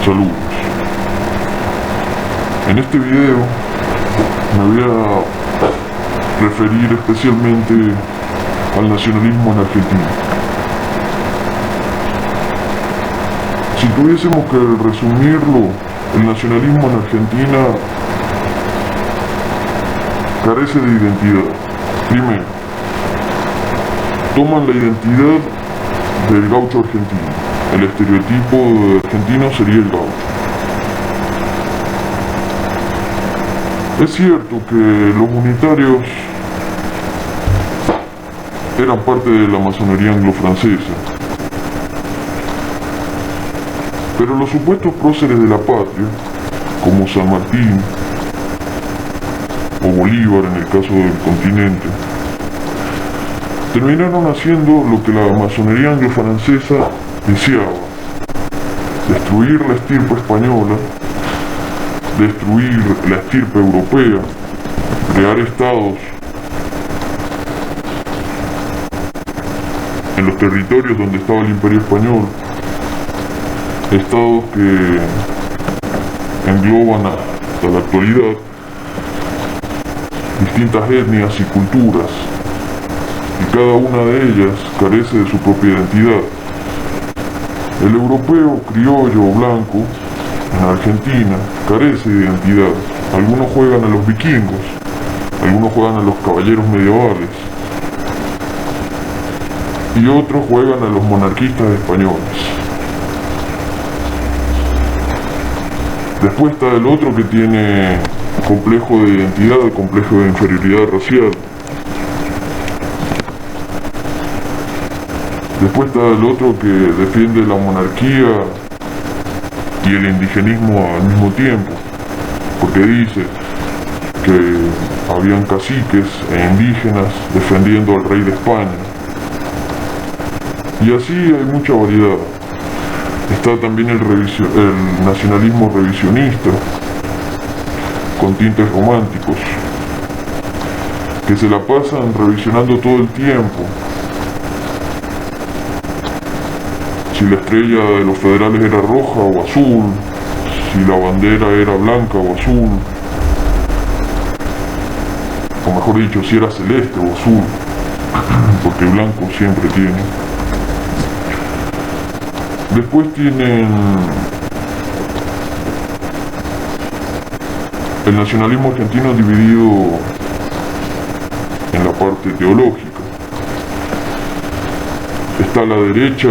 Saludos. En este video me voy a referir especialmente al nacionalismo en Argentina. Si tuviésemos que resumirlo, el nacionalismo en Argentina carece de identidad. Primero, toman la identidad del gaucho argentino. El estereotipo argentino sería el gaucho. Es cierto que los unitarios eran parte de la masonería anglo-francesa, pero los supuestos próceres de la patria, como San Martín o Bolívar en el caso del continente, terminaron haciendo lo que la masonería anglo-francesa deseaba: destruir la estirpe española, destruir la estirpe europea, crear estados en los territorios donde estaba el Imperio Español, estados que engloban hasta la actualidad distintas etnias y culturas, y cada una de ellas carece de su propia identidad. El europeo criollo o blanco en Argentina carece de identidad. Algunos juegan a los vikingos, algunos juegan a los caballeros medievales y otros juegan a los monarquistas españoles. Después está el otro que tiene complejo de identidad, complejo de inferioridad racial. Después está el otro que defiende la monarquía y el indigenismo al mismo tiempo, porque dice que habían caciques e indígenas defendiendo al rey de España. Y así hay mucha variedad. Está también el nacionalismo revisionista, con tintes románticos, que se la pasan revisionando todo el tiempo. Si la estrella de los federales era roja o azul, si la bandera era blanca o azul, o mejor dicho, si era celeste o azul, porque blanco siempre tiene. Después tienen el nacionalismo argentino dividido en la parte teológica. Está la derecha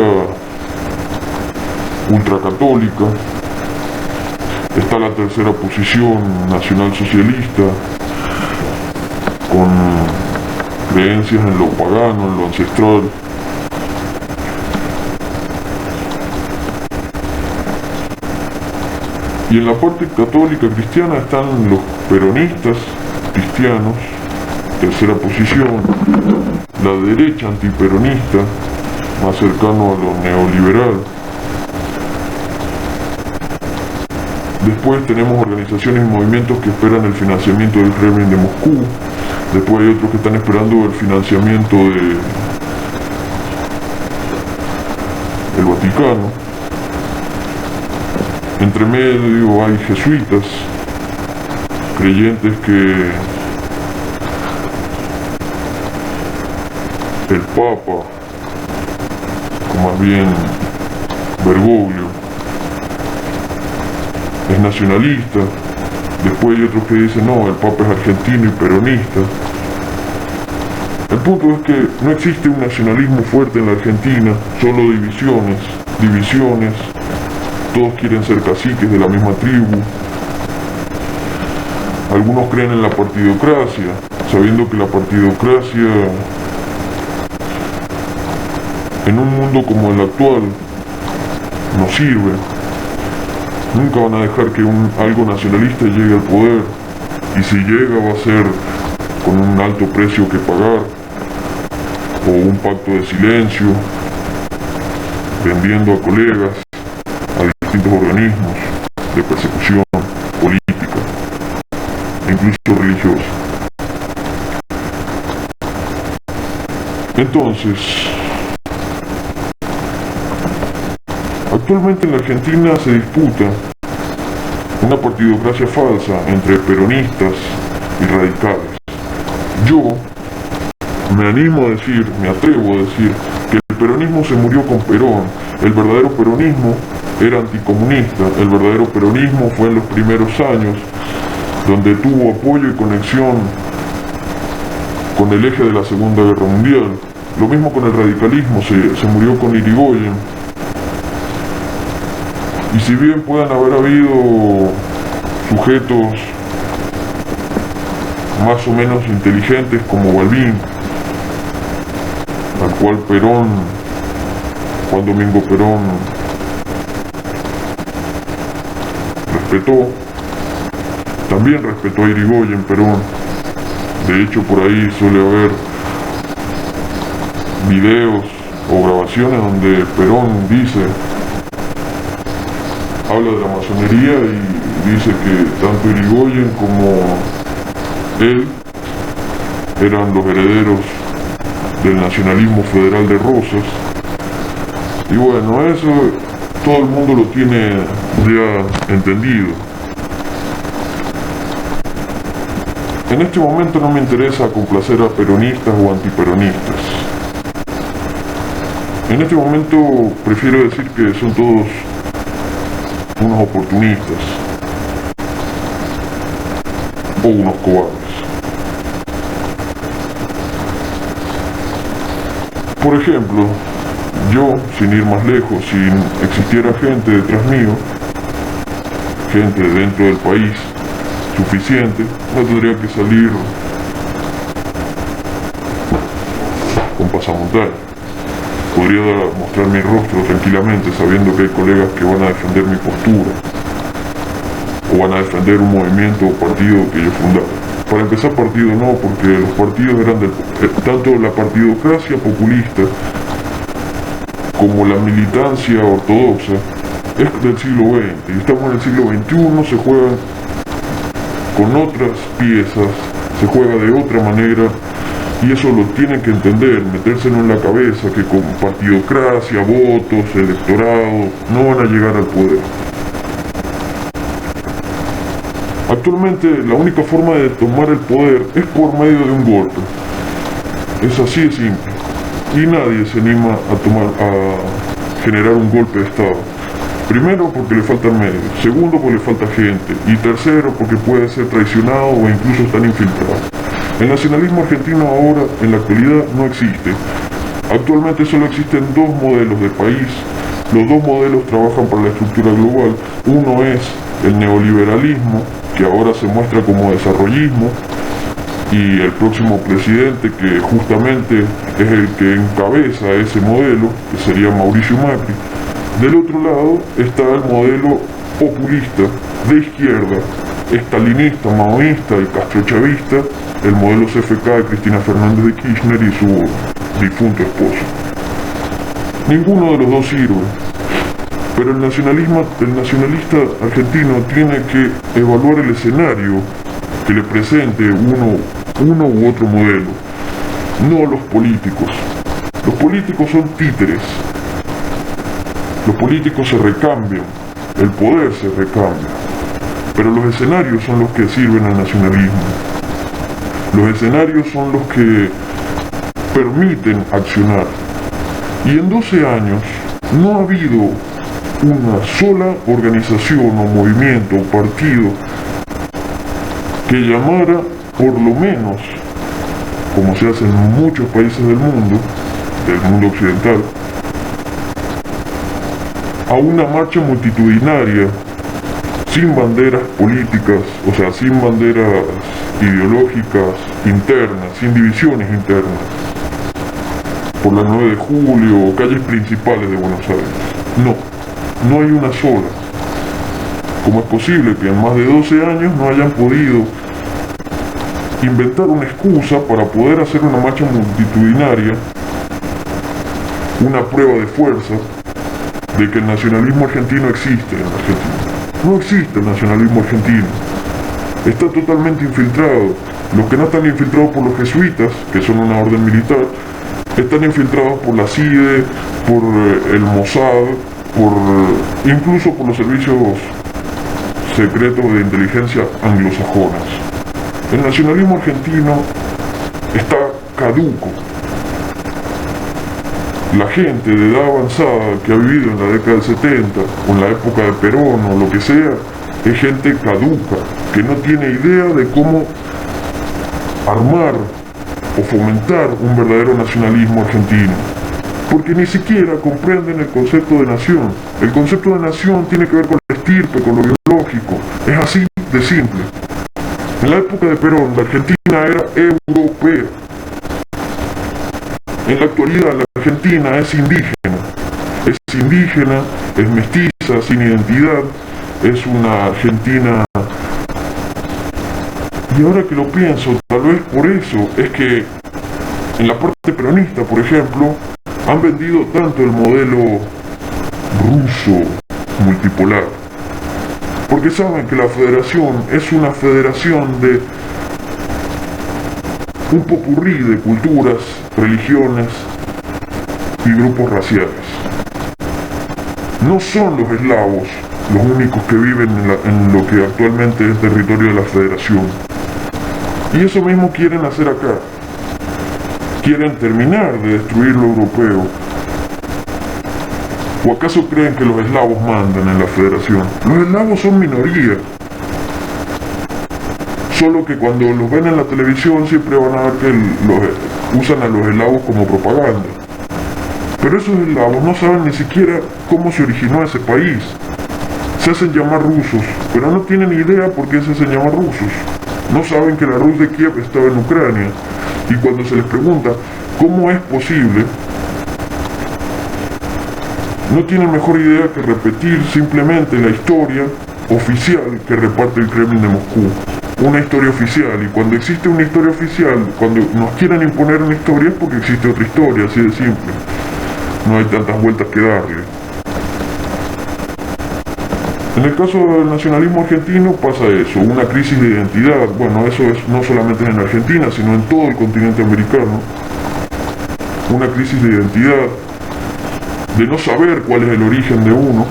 ultracatólica, está la tercera posición nacional socialista, con creencias en lo pagano, en lo ancestral. Y en la parte católica cristiana están los peronistas cristianos, tercera posición, la derecha antiperonista, más cercano a lo neoliberal. Después tenemos organizaciones y movimientos que esperan el financiamiento del Kremlin de Moscú. Después hay otros que están esperando el financiamiento del Vaticano. Entre medio hay jesuitas, creyentes que el Papa, o más bien Bergoglio, es nacionalista. Después hay otros que dicen no, el Papa es argentino y peronista. El punto es que no existe un nacionalismo fuerte en la Argentina, solo divisiones. Todos quieren ser caciques de la misma tribu. Algunos creen en la partidocracia, sabiendo que la partidocracia en un mundo como el actual no sirve. Nunca van a dejar que algo nacionalista llegue al poder, y si llega va a ser con un alto precio que pagar, o un pacto de silencio, vendiendo a colegas a distintos organismos de persecución política e incluso religiosa. Entonces, Actualmente en la Argentina se disputa una partidocracia falsa entre peronistas y radicales. Yo me animo a decir, me atrevo a decir, que el peronismo se murió con Perón. El verdadero peronismo era anticomunista. El verdadero peronismo fue en los primeros años, donde tuvo apoyo y conexión con el eje de la Segunda Guerra Mundial. Lo mismo con el radicalismo, se murió con Irigoyen. Y si bien puedan haber habido sujetos más o menos inteligentes como Balbín, al cual Juan Domingo Perón respetó, también respetó a Irigoyen Perón. De hecho, por ahí suele haber videos o grabaciones donde Perón habla de la masonería y dice que tanto Irigoyen como él eran los herederos del nacionalismo federal de Rosas. Y bueno, eso todo el mundo lo tiene ya entendido. En este momento no me interesa complacer a peronistas o antiperonistas. En este momento prefiero decir que son todos unos oportunistas o unos cobardes. Por ejemplo, yo, sin ir más lejos, si existiera gente detrás mío, gente dentro del país suficiente, no tendría que salir con pasamontaña. Podría mostrar mi rostro tranquilamente, sabiendo que hay colegas que van a defender mi postura o van a defender un movimiento o partido que yo fundara. Para empezar, partido no, porque los partidos eran tanto la partidocracia populista como la militancia ortodoxa es del siglo XX, y estamos en el siglo XXI, se juegan con otras piezas, se juega de otra manera, y eso lo tienen que entender, metérselo en la cabeza, que con partidocracia, votos, electorado, no van a llegar al poder. Actualmente la única forma de tomar el poder es por medio de un golpe. Es así de simple. Y nadie se anima a generar un golpe de Estado. Primero, porque le faltan medios. Segundo, porque le falta gente. Y tercero, porque puede ser traicionado o incluso están infiltrados. El nacionalismo argentino ahora, en la actualidad, no existe. Actualmente solo existen dos modelos de país. Los dos modelos trabajan para la estructura global. Uno es el neoliberalismo, que ahora se muestra como desarrollismo, y el próximo presidente, que justamente es el que encabeza ese modelo, que sería Mauricio Macri. Del otro lado está el modelo populista, de izquierda, estalinista, maoísta y castrochavista, el modelo CFK de Cristina Fernández de Kirchner y su difunto esposo. Ninguno de los dos sirve, pero el nacionalista argentino tiene que evaluar el escenario que le presente uno u otro modelo, no los políticos. Los políticos son títeres. Los políticos se recambian, el poder se recambia, pero los escenarios son los que sirven al nacionalismo. Los escenarios son los que permiten accionar. Y en 12 años no ha habido una sola organización o movimiento o partido que llamara, por lo menos, como se hace en muchos países del mundo occidental, a una marcha multitudinaria sin banderas políticas, o sea, sin banderas ideológicas internas, sin divisiones internas, por la 9 de julio o calles principales de Buenos Aires. No hay una sola. ¿Cómo es posible que en más de 12 años no hayan podido inventar una excusa para poder hacer una marcha multitudinaria, una prueba de fuerza de que el nacionalismo argentino existe en Argentina? No existe el nacionalismo argentino. Está totalmente infiltrado. Los que no están infiltrados por los jesuitas, que son una orden militar, están infiltrados por la CIDE, por el Mossad incluso por los servicios secretos de inteligencia anglosajonas. El nacionalismo argentino está caduco. La gente de edad avanzada que ha vivido en la década del 70 o en la época de Perón o lo que sea, es gente caduca, que no tiene idea de cómo armar o fomentar un verdadero nacionalismo argentino, porque ni siquiera comprenden el concepto de nación. El concepto de nación tiene que ver con la estirpe, con lo biológico, es así de simple. En la época de Perón, la Argentina era europea. En la actualidad, la Argentina es indígena, es mestiza, sin identidad, es una Argentina. Y ahora que lo pienso, tal vez por eso es que en la parte peronista, por ejemplo, han vendido tanto el modelo ruso multipolar, porque saben que la federación es una federación de un popurrí de culturas, religiones y grupos raciales. No son los eslavos los únicos que viven en lo que actualmente es territorio de la federación. Y eso mismo quieren hacer acá. Quieren terminar de destruir lo europeo. ¿O acaso creen que los eslavos mandan en la federación? Los eslavos son minoría. Solo que cuando los ven en la televisión siempre van a ver que usan a los eslavos como propaganda. Pero esos eslavos no saben ni siquiera cómo se originó ese país. Se hacen llamar rusos, pero no tienen idea por qué se hacen llamar rusos. No saben que la Rus de Kiev estaba en Ucrania. Y cuando se les pregunta cómo es posible, no tienen mejor idea que repetir simplemente la historia oficial que reparte el Kremlin de Moscú. Una historia oficial, y cuando existe una historia oficial, cuando nos quieren imponer una historia es porque existe otra historia, así de simple. No hay tantas vueltas que darle. En el caso del nacionalismo argentino pasa eso, una crisis de identidad. Bueno, eso es no solamente en Argentina, sino en todo el continente americano. Una crisis de identidad, de no saber cuál es el origen de uno,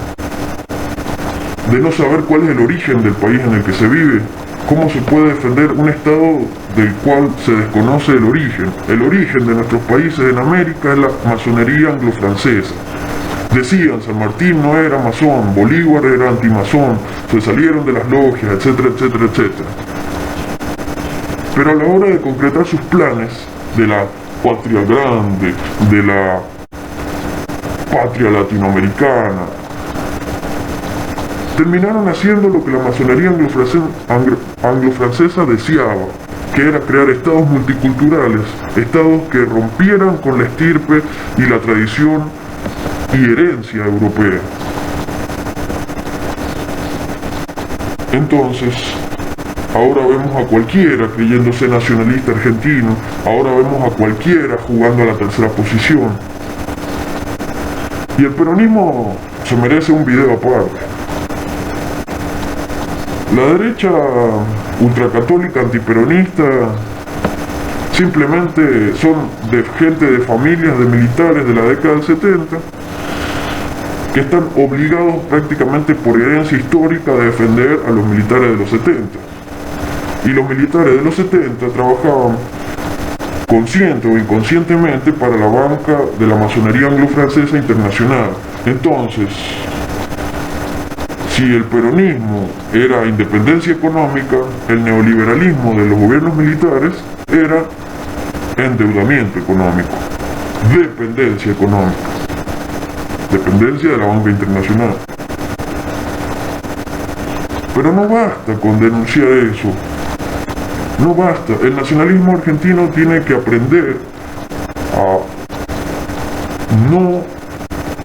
de no saber cuál es el origen del país en el que se vive. ¿Cómo se puede defender un Estado del cual se desconoce el origen? El origen de nuestros países en América es la masonería anglo-francesa. Decían, San Martín no era masón, Bolívar era antimazón, se salieron de las logias, etcétera, etcétera, etcétera. Pero a la hora de concretar sus planes de la patria grande, de la patria latinoamericana, terminaron haciendo lo que la masonería anglo-francesa deseaba, que era crear estados multiculturales, estados que rompieran con la estirpe y la tradición y herencia europea. Entonces, ahora vemos a cualquiera creyéndose nacionalista argentino, ahora vemos a cualquiera jugando a la tercera posición. Y el peronismo se merece un video aparte. La derecha ultracatólica antiperonista simplemente son de gente de familias de militares de la década del 70 que están obligados prácticamente por herencia histórica a defender a los militares de los 70. Y los militares de los 70 trabajaban consciente o inconscientemente para la banca de la masonería anglo-francesa internacional. Entonces, si el peronismo era independencia económica, el neoliberalismo de los gobiernos militares era endeudamiento económico, dependencia económica, dependencia de la banca internacional. Pero no basta con denunciar eso, no basta. El nacionalismo argentino tiene que aprender a no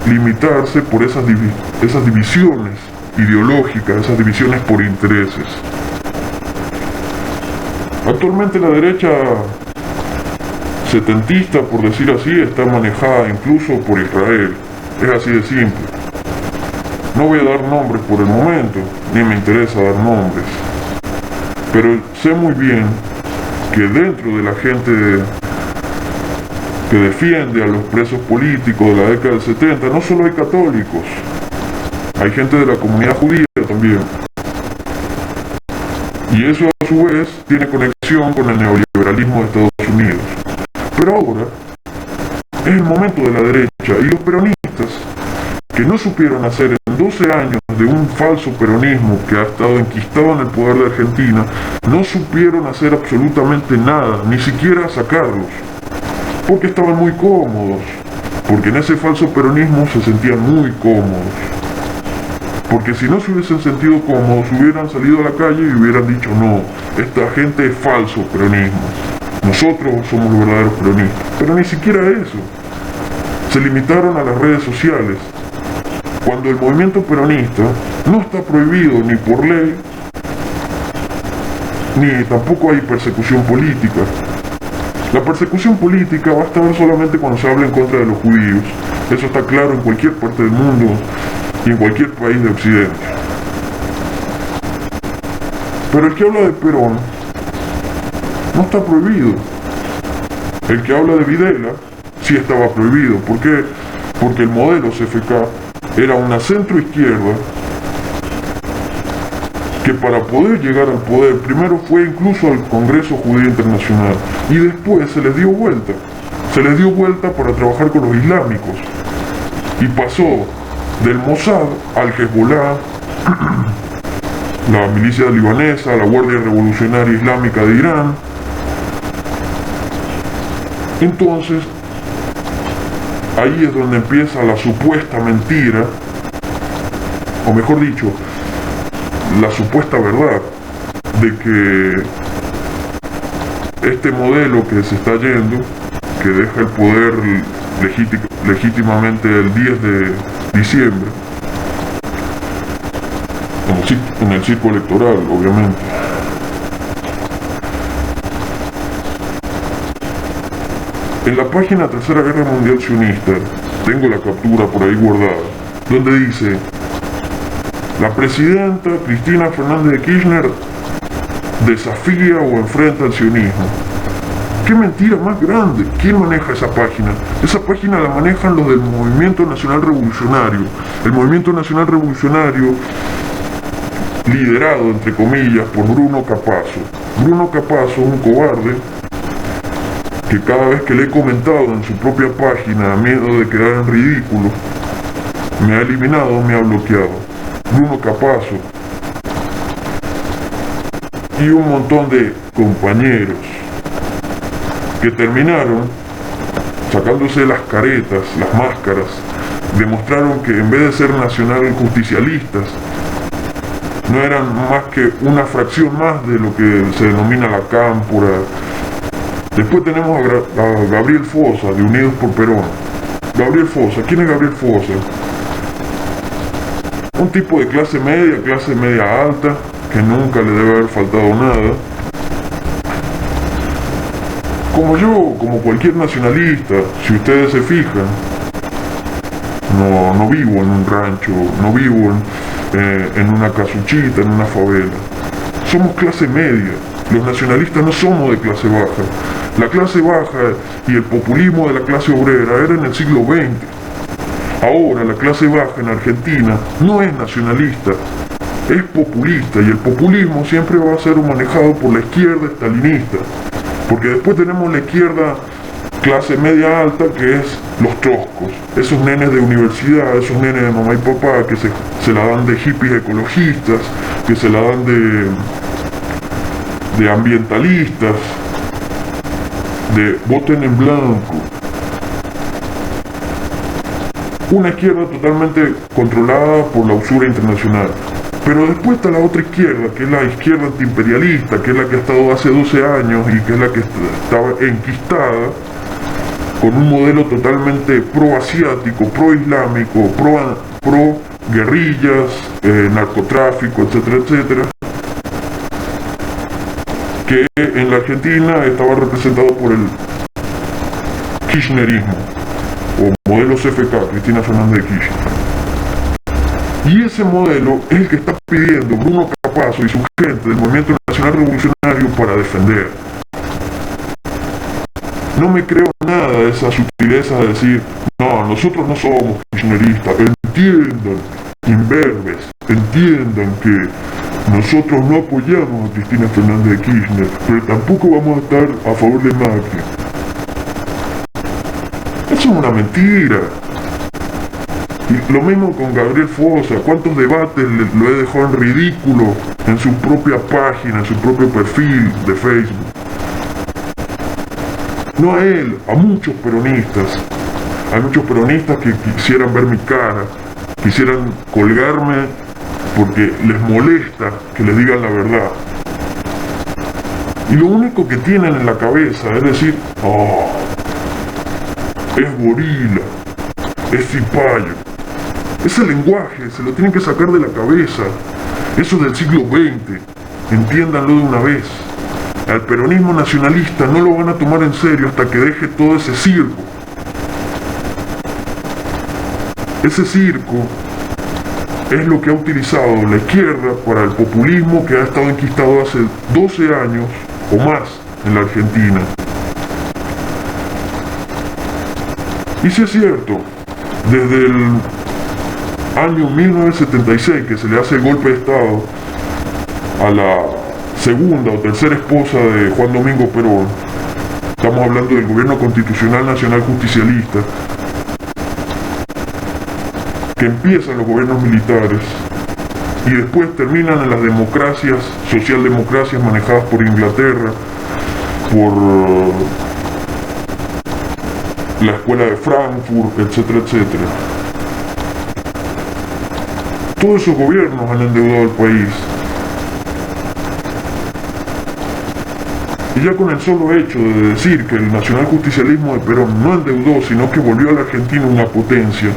limitarse por esas divisiones ideológicas, esas divisiones por intereses. Actualmente la derecha setentista, por decir así, está manejada incluso por Israel. Es así de simple. No voy a dar nombres por el momento, ni me interesa dar nombres. Pero sé muy bien que dentro de la gente que defiende a los presos políticos de la década del 70, no solo hay católicos, hay gente de la comunidad judía también. Y eso a su vez tiene conexión con el neoliberalismo de Estados Unidos. Pero ahora es el momento de la derecha y los peronistas, que no supieron hacer en 12 años de un falso peronismo que ha estado enquistado en el poder de Argentina, no supieron hacer absolutamente nada, ni siquiera sacarlos, porque estaban muy cómodos, porque en ese falso peronismo se sentían muy cómodos. Porque si no se hubiesen sentido cómodos, hubieran salido a la calle y hubieran dicho: no, esta gente es falso peronismo, nosotros somos los verdaderos peronistas. Pero ni siquiera eso. Se limitaron a las redes sociales, cuando el movimiento peronista no está prohibido ni por ley, ni tampoco hay persecución política. La persecución política va a estar solamente cuando se hable en contra de los judíos. Eso está claro en cualquier parte del mundo y en cualquier país de Occidente. Pero el que habla de Perón no está prohibido. El que habla de Videla sí estaba prohibido. ¿Por qué? Porque el modelo CFK era una centroizquierda que para poder llegar al poder primero fue incluso al Congreso Judío Internacional y después se les dio vuelta. Se les dio vuelta para trabajar con los islámicos y pasó del Mossad al Hezbollah, la milicia libanesa, la Guardia Revolucionaria Islámica de Irán. Entonces, ahí es donde empieza la supuesta mentira, o mejor dicho, la supuesta verdad, de que este modelo que se está yendo, que deja el poder legítimamente el 10 de diciembre, en el circo electoral, obviamente. En la página Tercera Guerra Mundial Sionista, tengo la captura por ahí guardada, donde dice: la presidenta Cristina Fernández de Kirchner desafía o enfrenta al sionismo. ¡Qué mentira más grande! ¿Quién maneja esa página? Esa página la manejan los del Movimiento Nacional Revolucionario. El Movimiento Nacional Revolucionario, liderado, entre comillas, por Bruno Capazzo. Bruno Capazzo, un cobarde, que cada vez que le he comentado en su propia página, a miedo de quedar en ridículo, me ha eliminado, me ha bloqueado. Bruno Capazzo y un montón de compañeros que terminaron sacándose las caretas, las máscaras, demostraron que en vez de ser nacional justicialistas, no eran más que una fracción más de lo que se denomina la cámpora. Después tenemos a Gabriel Fossa, de Unidos por Perón. Gabriel Fossa, ¿quién es Gabriel Fossa? Un tipo de clase media alta, que nunca le debe haber faltado nada. Como yo, como cualquier nacionalista, si ustedes se fijan, no vivo en un rancho, no vivo en una casuchita, en una favela. Somos clase media. Los nacionalistas no somos de clase baja. La clase baja y el populismo de la clase obrera era en el siglo XX. Ahora la clase baja en Argentina no es nacionalista, es populista, y el populismo siempre va a ser manejado por la izquierda stalinista, porque después tenemos la izquierda clase media alta, que es los troscos, esos nenes de universidad, esos nenes de mamá y papá que se la dan de hippies ecologistas, que se la dan de ambientalistas, de voten en blanco. Una izquierda totalmente controlada por la usura internacional. Pero después está la otra izquierda, que es la izquierda antiimperialista, que es la que ha estado hace 12 años y que es la que estaba enquistada con un modelo totalmente pro-asiático, pro-islámico, pro-guerrillas, narcotráfico, etcétera, etcétera, que en la Argentina estaba representado por el kirchnerismo, o modelo CFK, Cristina Fernández de Kirchner. Y ese modelo es el que está pidiendo Bruno Capazzo y su gente del Movimiento Nacional Revolucionario para defender. No me creo nada de esa sutileza de decir: no, nosotros no somos kirchneristas, entiendan, imberbes, entiendan que nosotros no apoyamos a Cristina Fernández de Kirchner, pero tampoco vamos a estar a favor de Macri. Eso es una mentira. Y lo mismo con Gabriel Fossa. ¿Cuántos debates lo he dejado en ridículo en su propia página, en su propio perfil de Facebook? No a él, a muchos peronistas. Hay muchos peronistas que quisieran ver mi cara, quisieran colgarme porque les molesta que les digan la verdad. Y lo único que tienen en la cabeza es decir, oh, es gorila, es cipayo. Ese lenguaje se lo tienen que sacar de la cabeza. Eso es del siglo XX. Entiéndanlo de una vez. Al peronismo nacionalista no lo van a tomar en serio hasta que deje todo ese circo. Ese circo es lo que ha utilizado la izquierda para el populismo que ha estado enquistado hace 12 años o más en la Argentina. Y si es cierto, desde el año 1976 que se le hace el golpe de Estado a la segunda o tercera esposa de Juan Domingo Perón, estamos hablando del gobierno constitucional nacional justicialista, que empiezan los gobiernos militares y después terminan en las democracias, socialdemocracias manejadas por Inglaterra, por la escuela de Frankfurt, etcétera, etcétera. Todos esos gobiernos han endeudado al país. Y ya con el solo hecho de decir que el nacionaljusticialismo de Perón no endeudó, sino que volvió a la Argentina una potencia,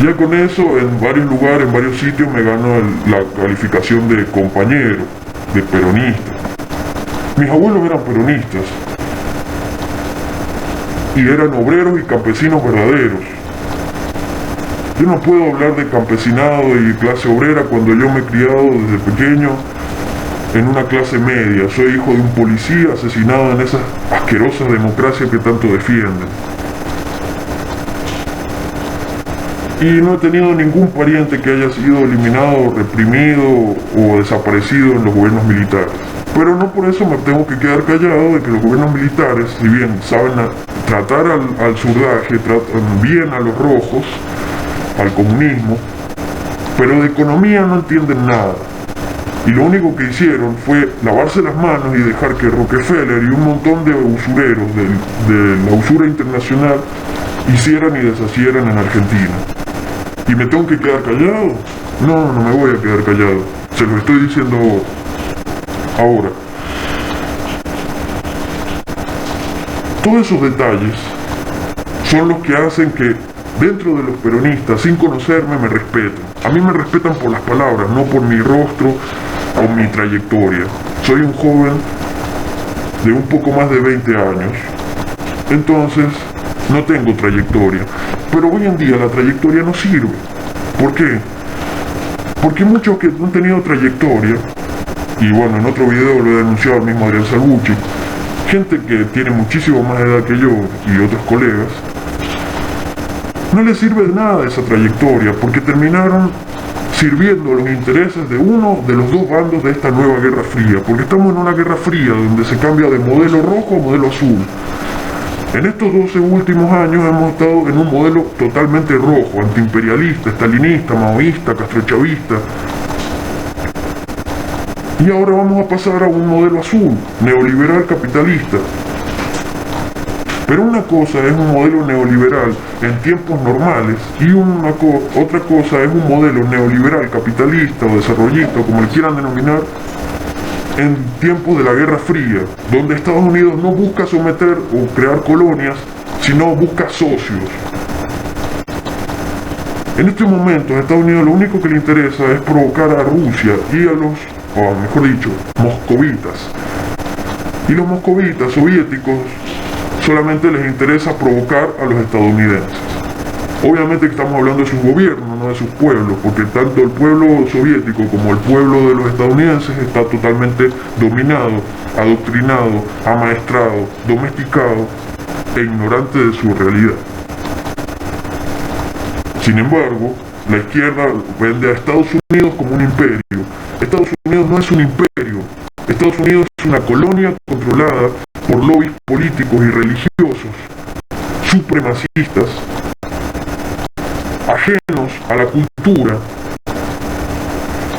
ya con eso en varios lugares, en varios sitios me gano la calificación de compañero, de peronista. Mis abuelos eran peronistas y eran obreros y campesinos verdaderos. Yo no puedo hablar de campesinado y clase obrera cuando yo me he criado desde pequeño en una clase media. Soy hijo de un policía asesinado en esas asquerosas democracias que tanto defienden. Y no he tenido ningún pariente que haya sido eliminado, reprimido o desaparecido en los gobiernos militares. Pero no por eso me tengo que quedar callado de que los gobiernos militares, si bien saben tratar al surdaje, tratan bien a los rojos, al comunismo, pero de economía no entienden nada. Y lo único que hicieron fue lavarse las manos y dejar que Rockefeller y un montón de usureros de la usura internacional hicieran y deshacieran en Argentina. ¿Y me tengo que quedar callado? No, no me voy a quedar callado. Se lo estoy diciendo ahora. Todos esos detalles son los que hacen que dentro de los peronistas, sin conocerme, me respeten. A mí me respetan por las palabras, no por mi rostro o mi trayectoria. Soy un joven de un poco más de 20 años. Entonces, no tengo trayectoria. Pero hoy en día la trayectoria no sirve. ¿Por qué? Porque muchos que no han tenido trayectoria, y bueno, en otro video lo he denunciado el mismo Adrián Salvucci, gente que tiene muchísimo más edad que yo y otros colegas, no les sirve de nada esa trayectoria, porque terminaron sirviendo a los intereses de uno de los dos bandos de esta nueva Guerra Fría, porque estamos en una Guerra Fría donde se cambia de modelo rojo a modelo azul. En estos 12 últimos años hemos estado en un modelo totalmente rojo, antiimperialista, estalinista, maoísta, castrochavista. Y ahora vamos a pasar a un modelo azul, neoliberal capitalista. Pero una cosa es un modelo neoliberal en tiempos normales y otra cosa es un modelo neoliberal capitalista o desarrollista, como le quieran denominar, en tiempos de la Guerra Fría, donde Estados Unidos no busca someter o crear colonias, sino busca socios. En este momento a Estados Unidos lo único que le interesa es provocar a Rusia y a los, o mejor dicho, moscovitas. Y los moscovitas soviéticos solamente les interesa provocar a los estadounidenses. Obviamente que estamos hablando de sus gobiernos, no de sus pueblos, porque tanto el pueblo soviético como el pueblo de los estadounidenses está totalmente dominado, adoctrinado, amaestrado, domesticado e ignorante de su realidad. Sin embargo, La izquierda vende a Estados Unidos como un imperio. Estados Unidos no es un imperio. Estados Unidos es una colonia controlada por lobbies políticos y religiosos, supremacistas, ajenos a la cultura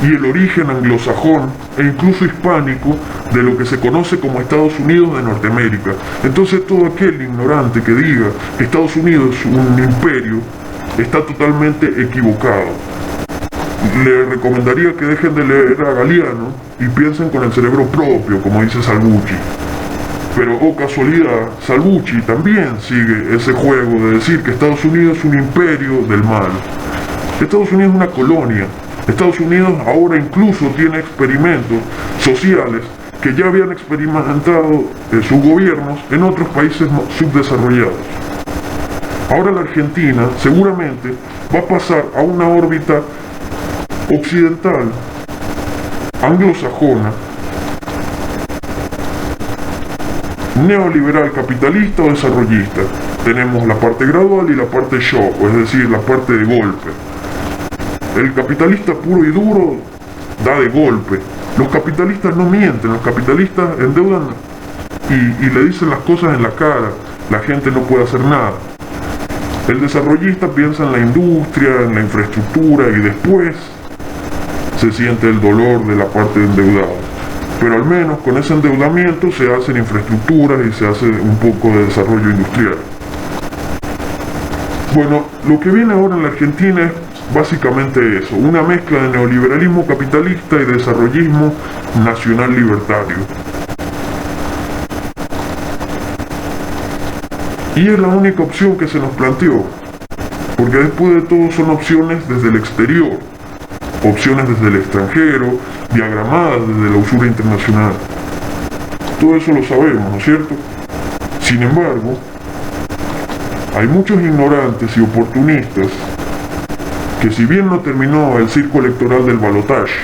y el origen anglosajón e incluso hispánico de lo que se conoce como Estados Unidos de Norteamérica. Entonces todo aquel ignorante que diga que Estados Unidos es un imperio está totalmente equivocado. Le recomendaría que dejen de leer a Galeano y piensen con el cerebro propio, como dice Salvucci. Pero, oh casualidad, Salvucci también sigue ese juego de decir que Estados Unidos es un imperio del mal. Estados Unidos es una colonia. Estados Unidos ahora incluso tiene experimentos sociales que ya habían experimentado sus gobiernos en otros países subdesarrollados. Ahora la Argentina seguramente va a pasar a una órbita occidental, anglosajona, neoliberal, capitalista o desarrollista. Tenemos la parte gradual y la parte shock, es decir, la parte de golpe. El capitalista puro y duro da de golpe. Los capitalistas no mienten, los capitalistas endeudan y le dicen las cosas en la cara. La gente no puede hacer nada. El desarrollista piensa en la industria, en la infraestructura y después se siente el dolor de la parte endeudada. Pero al menos con ese endeudamiento se hacen infraestructuras y se hace un poco de desarrollo industrial. Bueno, lo que viene ahora en la Argentina es básicamente eso, una mezcla de neoliberalismo capitalista y desarrollismo nacional libertario. Y es la única opción que se nos planteó, porque después de todo son opciones desde el exterior, opciones desde el extranjero, diagramadas desde la usura internacional. Todo eso lo sabemos, ¿no es cierto? Sin embargo, hay muchos ignorantes y oportunistas que, si bien no terminó el circo electoral del balotaje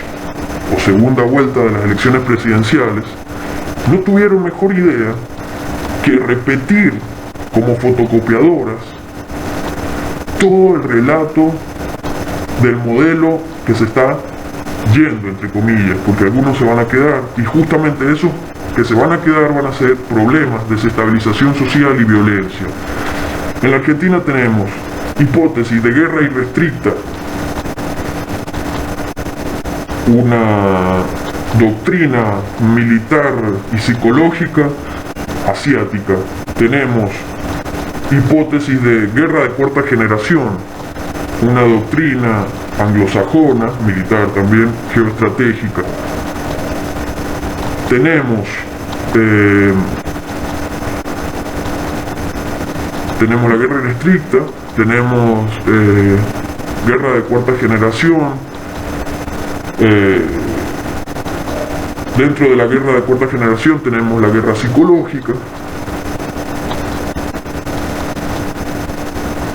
o segunda vuelta de las elecciones presidenciales, no tuvieron mejor idea que repetir como fotocopiadoras todo el relato del modelo que se está yendo, entre comillas, porque algunos se van a quedar, y justamente esos que se van a quedar van a ser problemas, desestabilización social y violencia. En la Argentina tenemos hipótesis de guerra irrestricta, una doctrina militar y psicológica asiática. Tenemos hipótesis de guerra de cuarta generación, una doctrina anglosajona, militar también, geoestratégica. Tenemos la guerra irrestricta, tenemos guerra de cuarta generación. Dentro de la guerra de cuarta generación tenemos la guerra psicológica.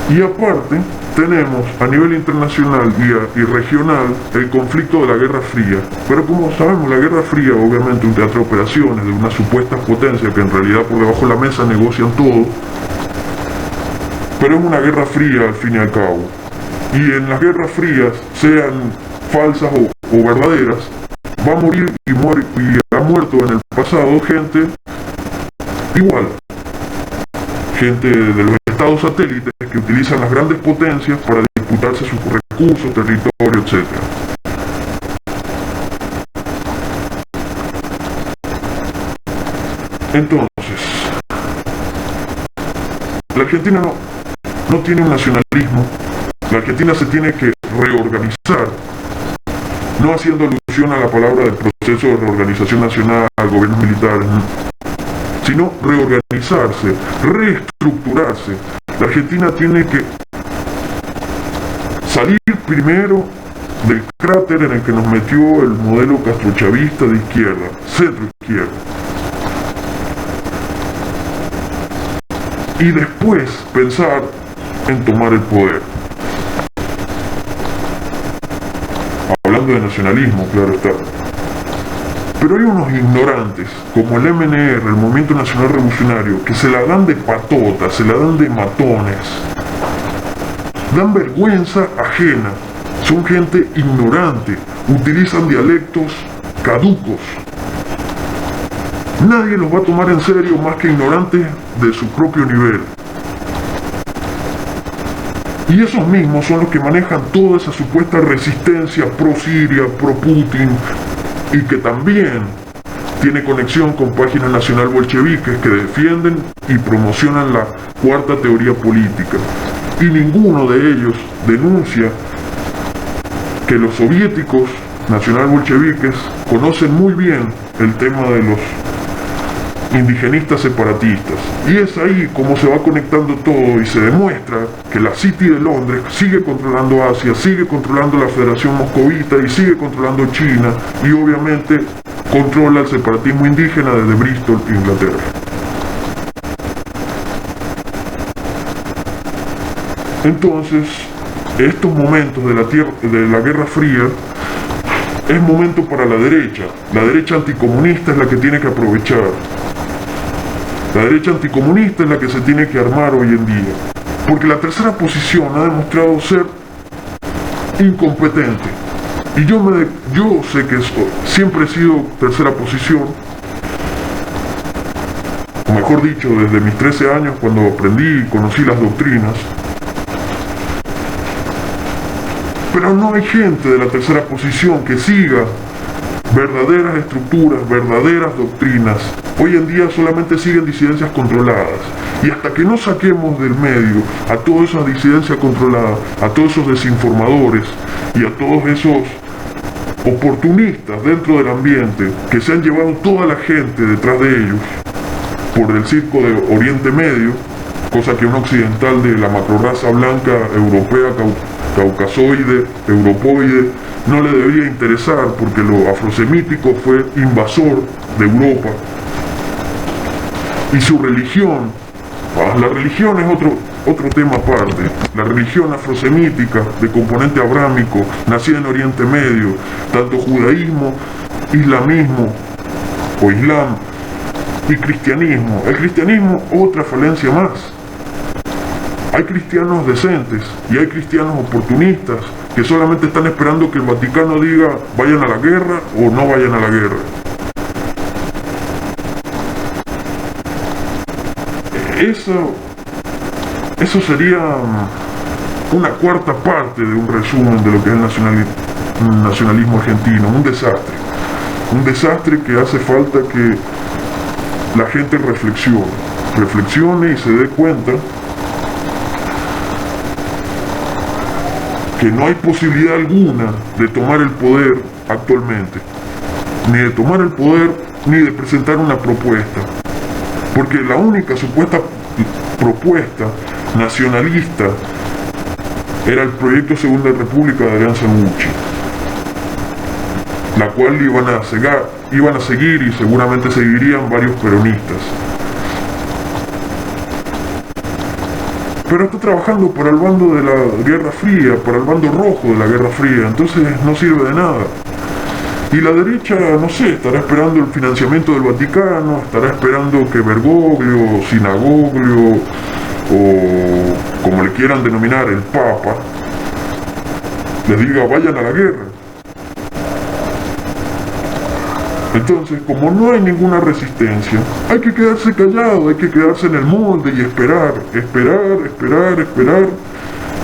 Y aparte, tenemos a nivel internacional y regional el conflicto de la Guerra Fría. Pero como sabemos, la Guerra Fría, obviamente un teatro de operaciones de unas supuestas potencias que en realidad por debajo de la mesa negocian todo. Pero es una guerra fría al fin y al cabo. Y en las guerras frías, sean falsas o verdaderas, va a morir y ha muerto en el pasado gente igual. Gente de los estados satélites que utilizan las grandes potencias para disputarse sus recursos, territorio, etc. Entonces, la Argentina no tiene un nacionalismo. La Argentina se tiene que reorganizar, no haciendo alusión a la palabra del proceso de reorganización nacional, gobiernos militares, sino reorganizarse, reestructurarse. La Argentina tiene que salir primero del cráter en el que nos metió el modelo castrochavista de izquierda, centro izquierda. Y después pensar en tomar el poder. Hablando de nacionalismo, claro está. Pero hay unos ignorantes, como el MNR, el Movimiento Nacional Revolucionario, que se la dan de patotas, se la dan de matones. Dan vergüenza ajena Son gente ignorante, utilizan dialectos caducos. Nadie los va a tomar en serio más que ignorantes de su propio nivel. Y esos mismos son los que manejan toda esa supuesta resistencia pro-Siria, pro-Putin, y que también tiene conexión con páginas nacional bolcheviques que defienden y promocionan la cuarta teoría política. Y ninguno de ellos denuncia que los soviéticos nacional bolcheviques conocen muy bien el tema de los indigenistas separatistas. Y es ahí como se va conectando todo y se demuestra que la City de Londres sigue controlando Asia, sigue controlando la Federación Moscovita y sigue controlando China, y obviamente controla el separatismo indígena desde Bristol, Inglaterra. Entonces, estos momentos de la Guerra Fría es momento para la derecha. La derecha anticomunista es la que tiene que aprovechar. La derecha anticomunista es la que se tiene que armar hoy en día. Porque la tercera posición ha demostrado ser incompetente. Y yo sé que siempre he sido tercera posición. O mejor dicho, desde mis 13 años, cuando aprendí y conocí las doctrinas. Pero no hay gente de la tercera posición que siga verdaderas estructuras, verdaderas doctrinas. Hoy en día solamente siguen disidencias controladas. Y hasta que no saquemos del medio a toda esa disidencia controlada, a todos esos desinformadores y a todos esos oportunistas dentro del ambiente que se han llevado toda la gente detrás de ellos por el circo de Oriente Medio, cosa que un occidental de la macrorraza blanca europea, caucasoide, europoide, no le debería interesar, porque lo afrosemítico fue invasor de Europa. Y su religión, la religión es otro tema aparte. La religión afrosemítica de componente abrámico, nacida en Oriente Medio, tanto judaísmo, islamismo o islam y cristianismo. El cristianismo, otra falencia más. Hay cristianos decentes y hay cristianos oportunistas que solamente están esperando que el Vaticano diga vayan a la guerra o no vayan a la guerra. Eso sería una cuarta parte de un resumen de lo que es el nacionalismo argentino. Un desastre. Un desastre que hace falta que la gente reflexione y se dé cuenta que no hay posibilidad alguna de tomar el poder actualmente, ni de tomar el poder, ni de presentar una propuesta, porque la única supuesta propuesta nacionalista era el proyecto Segunda República de Adrián Zanucci, la cual iban a seguir y seguramente seguirían varios peronistas. Pero está trabajando para el bando de la Guerra Fría, para el bando rojo de la Guerra Fría, entonces no sirve de nada. Y la derecha, no sé, estará esperando el financiamiento del Vaticano, estará esperando que Bergoglio, Sinagoglio, o como le quieran denominar, el Papa, les diga vayan a la guerra. Entonces, como no hay ninguna resistencia, hay que quedarse callado, hay que quedarse en el molde y esperar.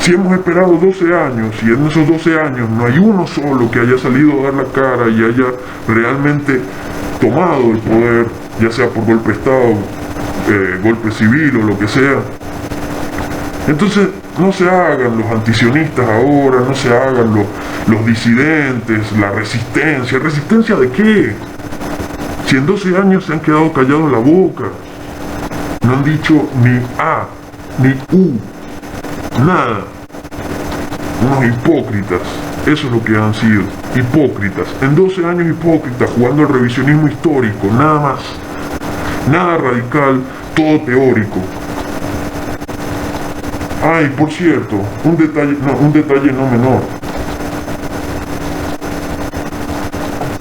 Si hemos esperado 12 años y en esos 12 años no hay uno solo que haya salido a dar la cara y haya realmente tomado el poder, ya sea por golpe de Estado, golpe civil o lo que sea, entonces no se hagan los antisionistas ahora, no se hagan los disidentes, la resistencia. ¿Resistencia de qué? Si en 12 años se han quedado callados la boca, no han dicho ni A, ni U, nada. Unos hipócritas, eso es lo que han sido, hipócritas. En 12 años hipócritas, jugando al revisionismo histórico, nada más. Nada radical, todo teórico. Ay, por cierto, un detalle no menor.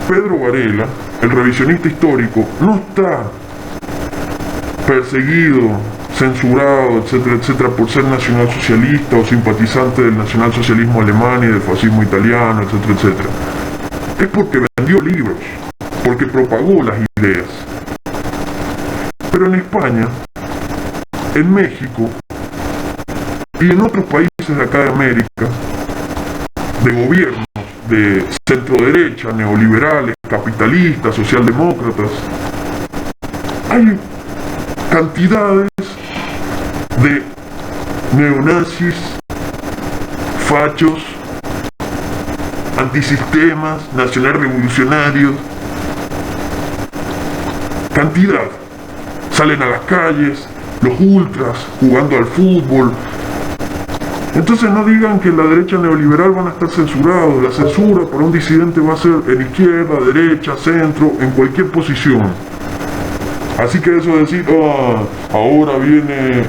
Pedro Varela, el revisionista histórico, no está perseguido, censurado, etcétera, etcétera, por ser nacionalsocialista o simpatizante del nacionalsocialismo alemán y del fascismo italiano, etcétera, etcétera. Es porque vendió libros, porque propagó las ideas. Pero en España, en México y en otros países de acá de América, de gobiernos de centro-derecha, neoliberales, capitalistas, socialdemócratas, hay cantidades de neonazis, fachos, antisistemas, nacionalrevolucionarios, cantidad. Salen a las calles, los ultras, jugando al fútbol. Entonces no digan que la derecha neoliberal van a estar censurados. La censura para un disidente va a ser en izquierda, derecha, centro, en cualquier posición. Así que eso de decir, ahora viene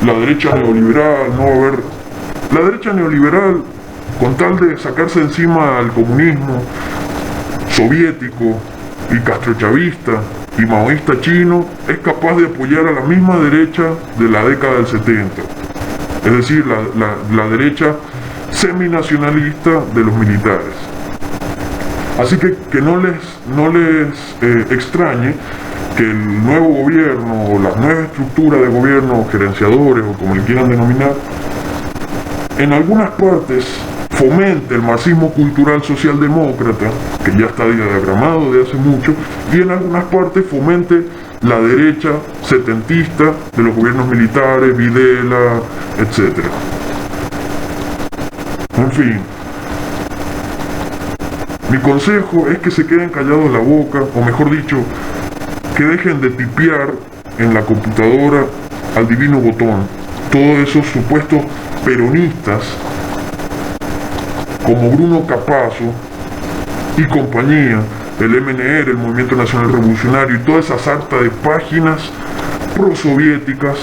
la derecha neoliberal, no va a haber... La derecha neoliberal, con tal de sacarse encima al comunismo soviético y castrochavista y maoísta chino, es capaz de apoyar a la misma derecha de la década del 70. Es decir, la derecha seminacionalista de los militares. Así que no les extrañe que el nuevo gobierno o la nueva estructura de gobierno, gerenciadores o como le quieran denominar, en algunas partes fomente el marxismo cultural socialdemócrata, que ya está diagramado de hace mucho, y en algunas partes fomente la derecha setentista de los gobiernos militares, Videla, etc. En fin, mi consejo es que se queden callados la boca, o mejor dicho, que dejen de tipear en la computadora al divino botón todos esos supuestos peronistas como Bruno Capazzo y compañía, el MNR, el Movimiento Nacional Revolucionario, y toda esa sarta de páginas prosoviéticas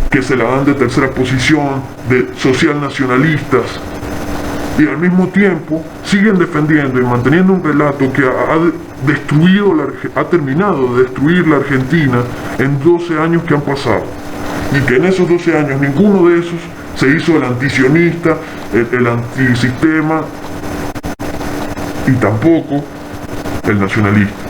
que se la dan de tercera posición, de social nacionalistas, y al mismo tiempo siguen defendiendo y manteniendo un relato que ha terminado de destruir la Argentina en 12 años que han pasado, y que en esos 12 años ninguno de esos se hizo el antisionista, el antisistema, y tampoco el nacionalista.